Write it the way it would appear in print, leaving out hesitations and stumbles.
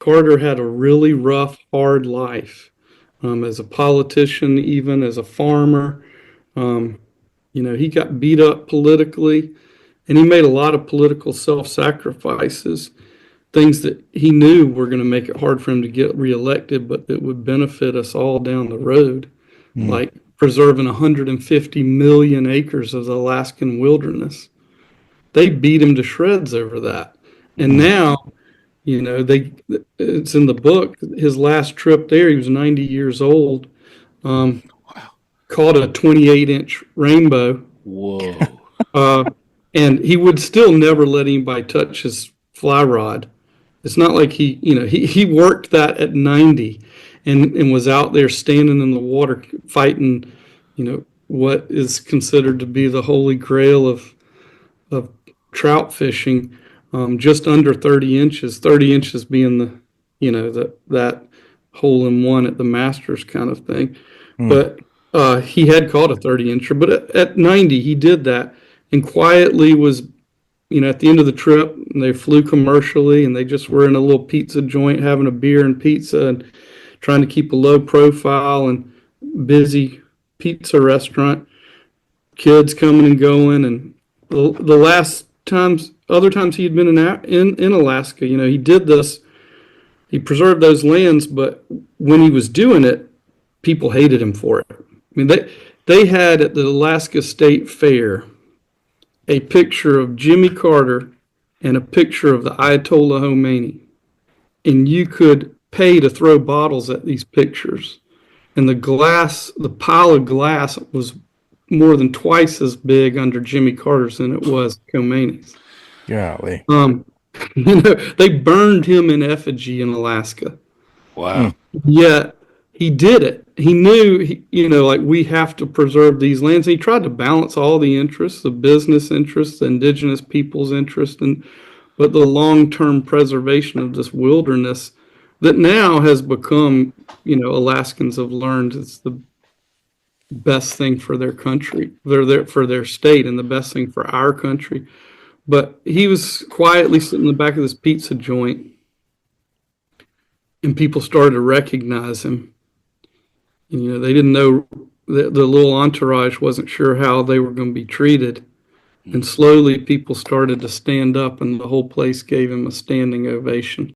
Carter had a really rough, hard life, as a politician, even as a farmer. Um, he got beat up politically, and he made a lot of political self-sacrifices, things that he knew were going to make it hard for him to get reelected, but that would benefit us all down the road, Mm. like preserving 150 million acres of the Alaskan wilderness. They beat him to shreds over that. And Mm. now, it's in the book, his last trip there, he was 90 years old, um, Wow. caught a 28-inch rainbow. Whoa. Uh, and he would still never let anybody touch his fly rod. It's not like he worked that at 90 and was out there standing in the water fighting, what is considered to be the holy grail of trout fishing, just under 30 inches being that hole in one at the Masters kind of thing. Mm. But he had caught a 30-incher, but at 90 he did that and quietly was, at the end of the trip, they flew commercially and they just were in a little pizza joint having a beer and pizza and trying to keep a low profile and busy pizza restaurant, kids coming and going. And the last times, other times he had been in Alaska, he did this, he preserved those lands, but when he was doing it, people hated him for it. I mean, they had at the Alaska State Fair a picture of Jimmy Carter and a picture of the Ayatollah Khomeini, and you could pay to throw bottles at these pictures. And the pile of glass was more than twice as big under Jimmy Carter's than it was Khomeini's. Golly. They burned him in effigy in Alaska. Wow. Yet he did it. He knew, like we have to preserve these lands. He tried to balance all the interests, the business interests, the indigenous people's interests, but the long-term preservation of this wilderness that now has become, Alaskans have learned it's the best thing for their country, for their state, and the best thing for our country. But he was quietly sitting in the back of this pizza joint, and people started to recognize him. And, they didn't know, the little entourage wasn't sure how they were going to be treated. And slowly people started to stand up, and the whole place gave him a standing ovation.